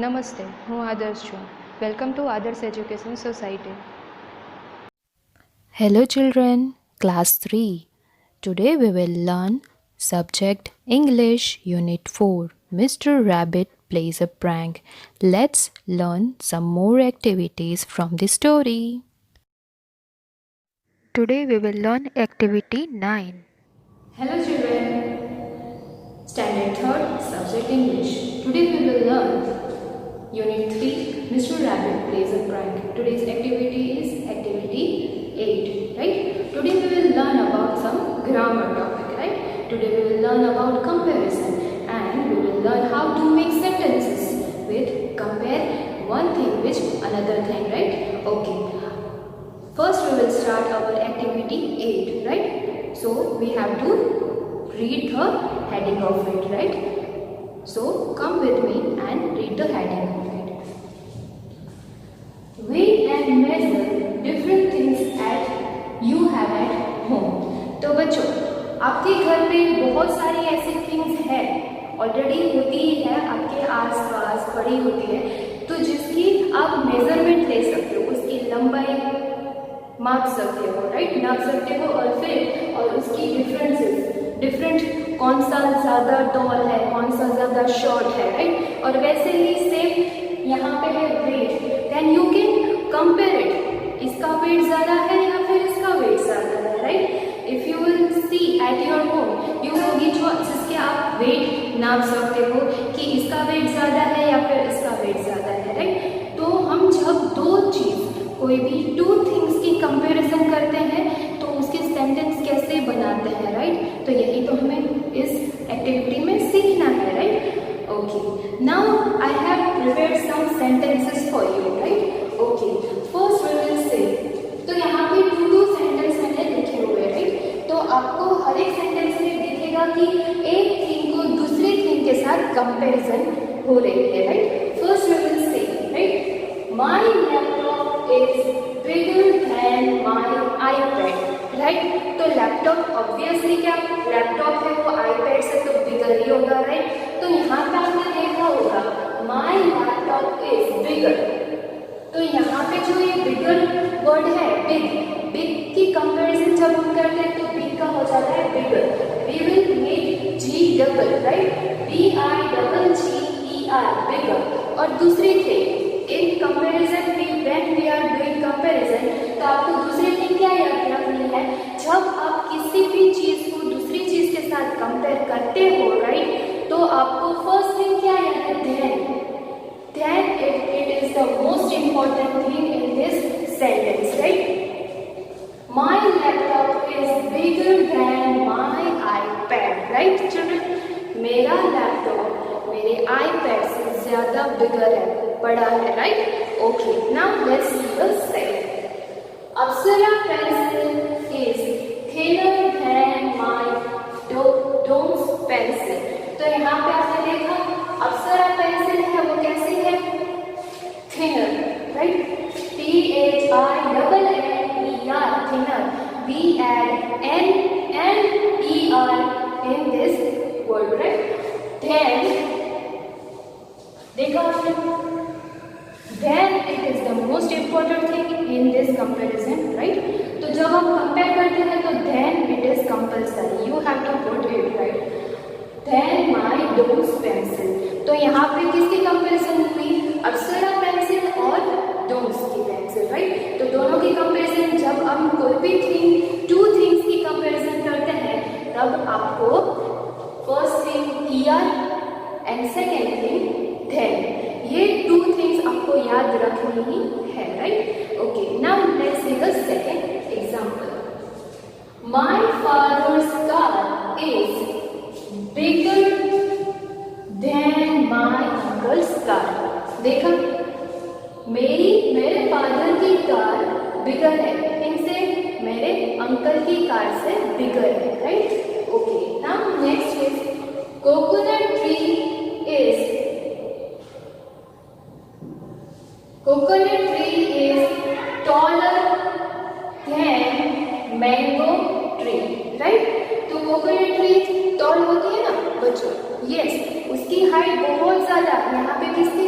નમસ્તે, હું આદર્શ છું. વેલકમ ટુ આદર્શ education society. Hello children, class 3. Today we will learn subject English Unit 4. Mr. Rabbit plays a prank. Let's learn some more activities from the story. Today we will learn activity 9. Hello children, Standard 3rd, Subject English. Today we will learn Unit 3, Mr. Rabbit plays a prank. Today's activity is activity 8, right? Today we will learn about some grammar topic, right? Today we will learn about comparison and we will learn how to make sentences with compare one thing with another thing, right? Okay. First we will start our activity 8, right? So we have to read the heading of it, right? So come with me and read the heading of it. Weigh and measure different things at you have at home. तो बच्चों, आपके घर पे बहुत सारी ऐसी things हैं, already होती है, आपके आसपास पड़ी होती है, तो जिसकी आप मेजरमेंट ले सकते हो, उसकी लंबाई माप सकते हो, राइट, नाप सकते हो, और फिर उसकी डिफरेंट कौन सा ज़्यादा टॉल है, कौन सा ज़्यादा शॉर्ट है, राइट. और वैसे ही सेम यहाँ पे है weight. Then you can compare it, इसका वेट ज़्यादा है या फिर इसका वेट ज़्यादा है, right. If you will see at your home, you होगी जिसके आप वेट नाप सकते हो कि इसका वेट ज़्यादा है या फिर इसका वेट ज़्यादा है, राइट. तो हम जब दो चीज़, कोई भी टू थिंग्स की कंपैरिजन करते हैं तो उसके सेंटेंस कैसे बनाते हैं, राइट. तो यही तो हमें इस एक्टिविटी में सीखना है, right. Okay, now I have prepared some sentences for you, right. Okay, first we will say, तो यहाँ पे टू सेंटेंस मैंने लिखे हुए, राइट. तो आपको हर एक सेंटेंस में दिखेगा कि एक थिंग को दूसरी थिंग के साथ कंपैरिजन हो रही है, right. First we will say, right, my laptop is bigger than my iPad, right? तो लैपटॉप ऑब्वियसली क्या लैपटॉप है वो आईपैड से तो बिगर ही होगा, राइट. तो यहाँ पे आपने देखा होगा my laptop is bigger. तो यहाँ पे जो ये बिगर वर्ड है, बिग की कंपैरिजन जब हम करते हैं तो बिग का हो जाता है bigger. We will make g double, right, BIGGER, bigger. और दूसरी thing in comparison when we are doing comparison, तो आपको दूसरी थिंग क्या याद रखनी है, जब आप किसी भी चीज को दूसरी चीज के साथ कंपेयर करते हो, राइट, तो आपको फर्स्ट थिंग क्या याद है, then it is the most important thing in this sentence, right? My laptop is bigger than my iPad, right children? मेरा लैपटॉप मेरे आईपैड से ज्यादा बिगर है, बड़ा है, right. Okay, now let's see the second. Apsara pencil is thinner than my Doms pencil. तो यहाँ पे आपने देखा अप्सरा पेंसिल है वो कैसी है, thinner, right. THINNER, thinner. We add NER in this word, right? Then देखा आपने, then it is the most important thing in this comparison, right? तो जब हम कंपेयर करते हैं तो then it is compulsory, you have to put it, right? Then my doms pencil. तो यहाँ पे किसकी कंपैरिजन हुई, अप्सरा पेंसिल और डोम्स की पेंसिल, राइट. तो दोनों की कंपैरिजन जब हम कोई भी थिंग टू थिंग्स की कंपैरिजन करते हैं तब आपको first thing ER and second thing then, ये टू थिंग्स आपको याद रखनी ही है, right. Okay, now let's see the second example. My father's car is bigger than my uncle's car. देखा, मेरे फादर की कार बिगर है, इनसे मेरे अंकल की कार से बिगर है, right. Okay, now next is coconut tree is taller than mango tree, right? तो कोकोनट ट्री टॉल होती है ना बच्चों, यस, उसकी हाइट बहुत ज्यादा, यहाँ पे किसकी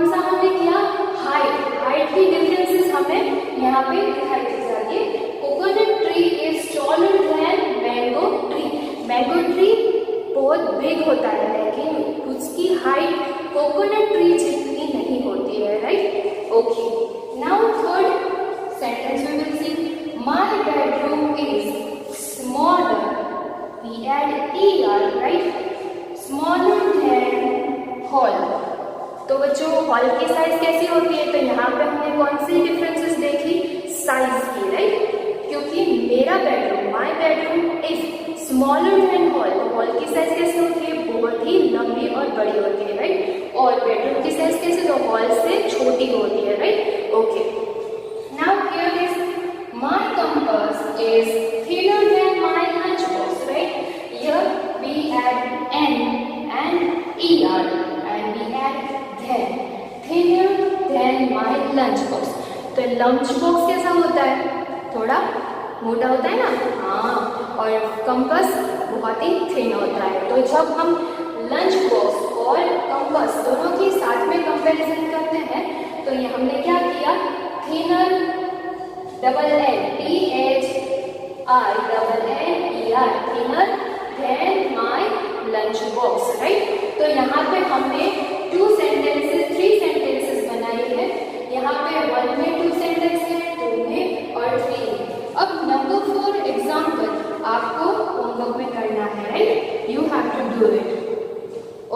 कौन सा हमने किया, हाइट की डिफरेंसेस हमें यहाँ पे दिखाई दी जाती है। Coconut tree is taller than mango tree. Mango tree बहुत बिग होता है लेकिन उसकी हाइट कोकोनट ट्री जितनी नहीं होती है, right. Okay, now third sentence we will see, my bedroom is smaller, we add ER, right, smaller than hall. तो बच्चों हॉल की साइज कैसी होती है, तो यहाँ पे हमने कौन सी डिफरेंसेस देखी, साइज की, राइट। क्योंकि मेरा bedroom, my bedroom is smaller than hall, तो हॉल की साइज कैसे होती है, बहुत ही लंबी और बड़ी होती है, राइट। और बेडरूम की साइज कैसे, तो हॉल से छोटी होती है, right. Okay, now here is my compass is thinner than my lunch box, right. Here we add N and ER and we add then, thinner than my lunch box। तो lunch box कैसा होता है, थोड़ा मोटा होता है ना, हाँ, और कंपास बहुत ही थिन होता है। तो जब हम लंच बॉक्स और कंपास दोनों की साथ में कंपैरिजन करते हैं तो ये हमने क्या किया, thinner double N THINNER thinner than my lunch box, right. तो यहाँ पे हमने 3 सेंटेंसेस बनाई है। यहाँ पे 1 में 2 सेंटेंस है, 2 में और 3 में। अब नंबर 4 एग्जाम्पल आपको होमवर्क में करना है, right, you have to do it.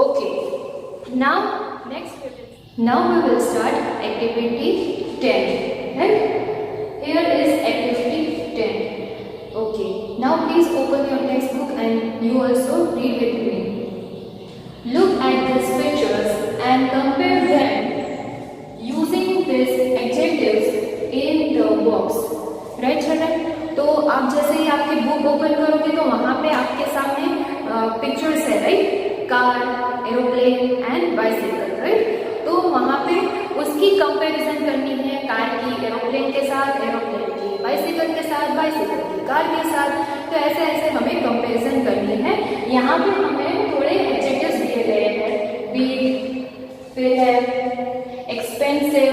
Okay, now we will start activity 10, right. Here is activity 10। Okay, now please open your textbook and you also read with me. Look at these pictures and compare them using these adjectives in the box. Right, children? तो आप जैसे ही आपकी book open करोगे तो वहाँ पे आपके सामने पिक्चर्स है, right, car, aeroplane and bicycle, right. तो वहाँ पे उसकी कंपैरिजन करनी है, कार की एरोप्लेन के साथ, एरोप्लेन की बाइसिकल के साथ, बाइसिकल की कार के साथ। तो ऐसे ऐसे हमें कंपैरिजन करनी है। यहाँ पे हमें थोड़े एडजेक्टिव्स दिए गए हैं, बिग, फिर है expensive,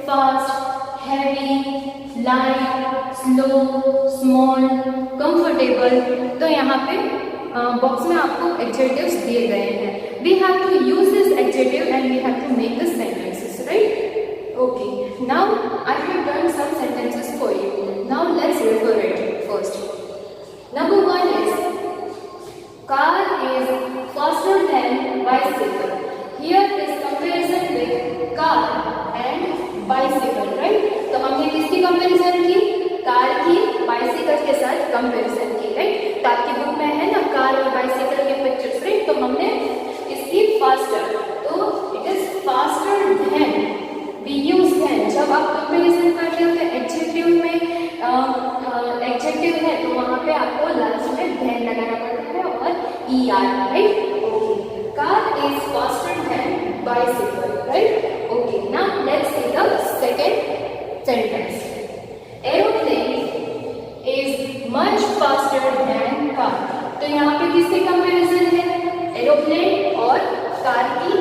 fast, heavy, light, slow, small, comfortable. तो यहाँ पे बॉक्स में आपको एडजेक्टिव्स दिए गए हैं। We have to use this adjective and we have to make the sentences, right. Okay, now I have done some sentences for you. Now let's refer it first. Number 1 is car is faster than bicycle. Here is comparison with car and bicycle, right? तो हमने किसकी comparison की, car की bicycle के साथ comparison की, right. तो आपकी बुक में है ना कार और बाइसिकल के पिक्चर्स, राइट। तो हमने इसकी फास्टर, तो it is faster than, we use than. जब आप कंपैरिजन करते हो तो एडजेक्टिव में एडजेक्टिव है तो वहाँ पे आपको लास्ट में देन लगाना पड़ता है और ER, right. Okay, car is faster then bicycle, right. Okay, now let's see the second sentence. Aeroplane is much faster than car. तो यहाँ पे किसकी कंपैरिजन है, एरोप्लेन और कार की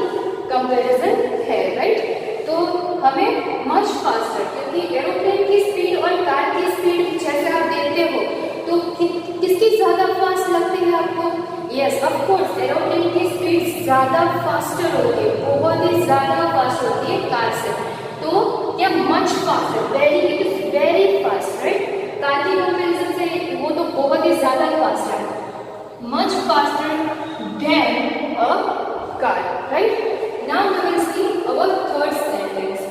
कंपैरिजन है, राइट। तो हमें मच फास्टर, क्योंकि एरोप्लेन की स्पीड और कार की स्पीड जैसे आप देखते हो तो किसकी ज्यादा फास्ट लगती है आपको, यस ऑफ कोर्स एरोप्लेन की स्पीड ज्यादा फास्टर होती है, बहुत ही ज्यादा फास्ट होती है कार से। तो क्या much faster, very, it is very fast, right. Car की कंपैरिजन से वो तो बहुत ही ज्यादा फास्ट है, much faster than a car, right. Now we will see our third sentence.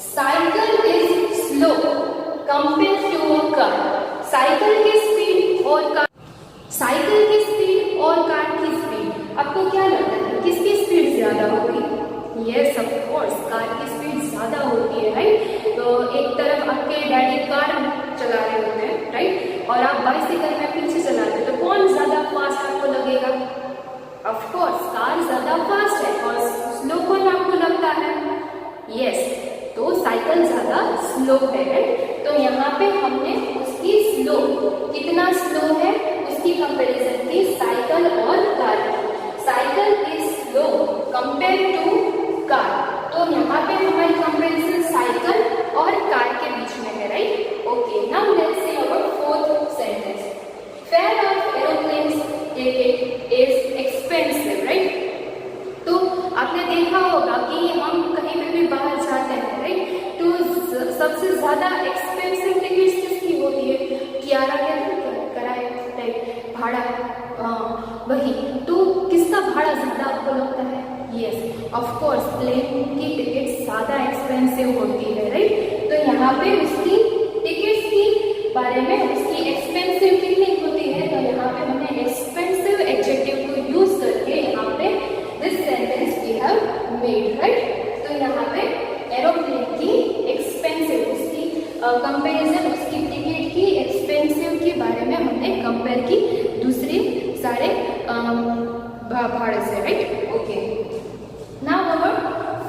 Cycle is slow compared to a car. Cycle की speed और car, cycle की स्पीड और कार की स्पीड, आपको क्या लगता है किसकी स्पीड ज्यादा होगी? यस ऑफ कोर्स कार की स्पीड ज्यादा होती है, राइट। तो एक तरफ आपके डैडी कार चला रहे होते हैं, राइट, और आप बाइसिकल में पीछे चला रहे हो, तो कौन ज्यादा फास्ट आपको लगेगा? ऑफ कोर्स कार ज्यादा फास्ट है और स्लो कौन आपको लगता है? यस, तो साइकिल ज्यादा स्लो है, राइट। तो यहाँ पे हमने उसकी स्लो, कितना स्लो है उसकी कंपैरिजन की साइकिल और car. Cycle is slow compare to car. तो यहाँ पे देखा होगा कि हम कहीं पे भी बाहर जाते हैं, राइट, तो सबसे ज्यादा एक्सपेंसिव टिकट्स किसकी होती है? किराया, किराया टाइप भाड़ा, वही। तो किसका भाड़ा ज्यादा आपको लगता है? यस, ऑफ कोर्स प्लेन की टिकट ज्यादा एक्सपेंसिव होती है, राइट। तो यहाँ पे उसकी टिकट्स की बारे में, उसकी एक्सपेंसिव कितनी होती है, तो यहाँ पे हमने एक्सपेंसिव एडजेक्टिव को यूज करके यहाँ पे this sentence we have made, right. तो यहाँ पे एरोप्लेन की एक्सपेंसिव, उसकी कंपैरिजन, उसकी टिकट की एक्सपेंसिव के बारे में हमने कंपेयर की दूसरे सारे भाड़े से, right. Okay, now our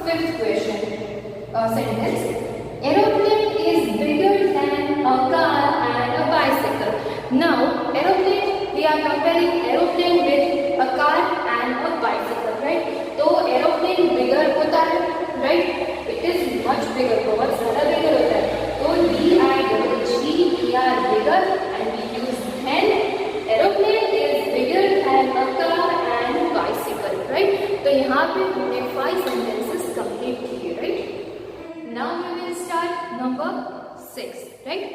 fifth question sentence, aeroplane is bigger than a car and a bicycle. Now aeroplane, we are comparing aeroplane with a car and a bicycle, right. तो एरोप्लेन बिगर होता है, right, it is much bigger, बहुत ज्यादा bigger होता है। तो B-I-G-E-R bigger and we use than, aeroplane is bigger than a car and bicycle, right. तो यहाँ पे हमने 5 सेंटेंसेस कंप्लीट किए, right. Now we will start number 6, right.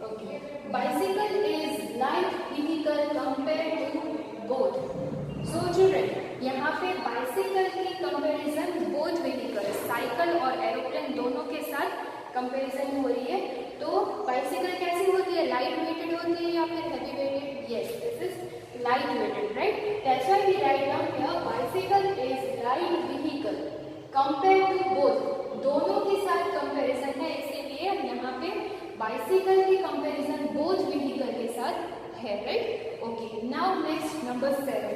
Okay, bicycle is light vehicle compare to boat. So children, यहाँ पे bicycle की comparison both vehicle, cycle और aeroplane दोनों के साथ कंपैरिजन हो रही है। तो बाइसिकल कैसी होती है? लाइट वेटेड होती है या फिर heavy weighted? Yes, this is light weighted, right. That's why we write down here bicycle is light vehicle compare to both, दोनों के साथ कंपैरिजन है, इसीलिए यहाँ पे बाइसिकल की कंपैरिजन बोथ व्हीकल के साथ है, right. Okay, now next number 7,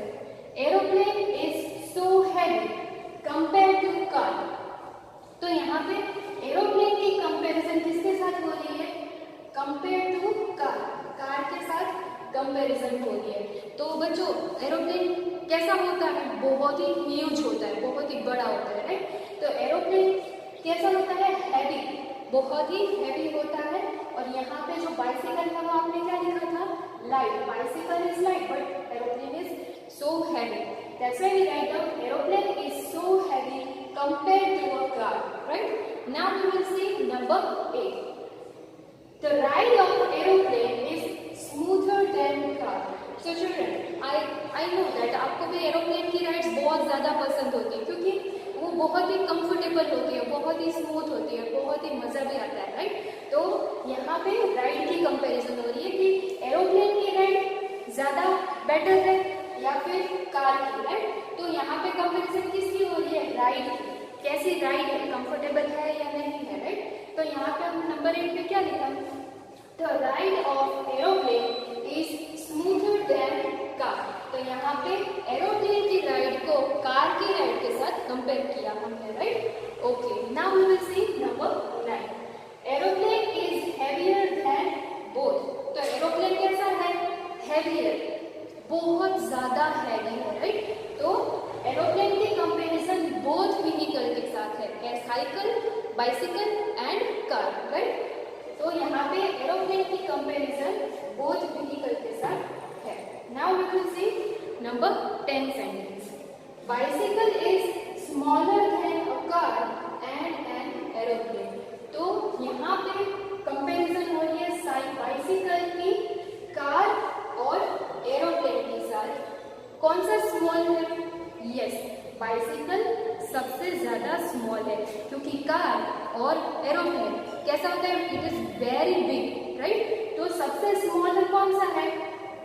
aeroplane is so heavy compare to car. तो यहाँ पे एरोप्लेन की कंपैरिजन किसके साथ हो रही है? कंपेयर टू कार, कार के साथ कंपैरिजन हो रही है। तो बच्चों, एरोप्लेन कैसा होता है? बहुत ही ह्यूज होता है, बहुत ही बड़ा होता है, राइट। तो एरोप्लेन कैसा होता है? हैवी, बहुत ही हैवी होता है। और यहाँ पे जो बाइसिकल है वो आपने क्या लिखा था? Light. Bicycle is light but aeroplane is so heavy. That's why we write down aeroplane is so heavy compared to a car, right? Now we will see number 8. The ride of aeroplane is smoother than car. So children, I know that आपको भी aeroplane की rides बहुत ज़्यादा पसंद होती है, क्योंकि वो बहुत ही कंफर्टेबल होती है, बहुत ही स्मूथ होती है, बहुत ही मज़ा भी आता है, राइट। तो यहाँ पे राइड की कंपैरिजन हो रही है कि एरोप्लेन की राइड ज़्यादा बेटर है या फिर कार की, राइट। तो यहाँ पे कंपैरिजन किसकी हो रही है? राइड की। कैसी राइड है? कंफर्टेबल है या नहीं है, राइट। तो यहाँ पे हम नंबर 8 पे क्या लिखा? The ride of aeroplane is smoother than car. तो यहाँ पे एरोप्लेन की राइड को कार की राइड के साथ कंपेयर किया हमने, right. Okay, now we will see number 9, aeroplane is heavier than both. तो एरोप्लेन कैसा है? हेवियर, बहुत ज्यादा हैवी है, राइट। तो एरोप्लेन की कंपैरिजन बोथ व्हीकल के साथ है, cycle, bicycle and car, right. तो यहाँ पे एरोप्लेन की कंपैरिजन बोथ व्हीकल के साथ है। Now we will see number 10 sentence, bicycle is smaller than a car and an aeroplane. तो यहाँ पे कंपैरिजन हो रही है बाइसिकल की कार और एरोप्लेन के साथ। कौन सा स्मॉल है? यस, बाइसिकल सबसे ज्यादा स्मॉल है, क्योंकि कार और एरोप्लेन कैसा होता है? It is very big, right. तो सबसे स्मॉल कौन सा है?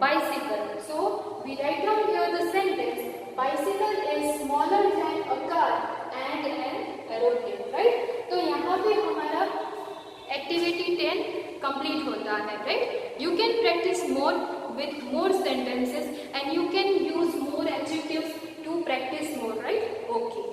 Bicycle. So we write down here the sentence, bicycle is smaller than a car and an aeroplane, right. तो यहाँ पे हमारा एक्टिविटी 10 कंप्लीट होता है, right. You can practice more with more sentences and you can use more adjectives to practice more, right? Okay.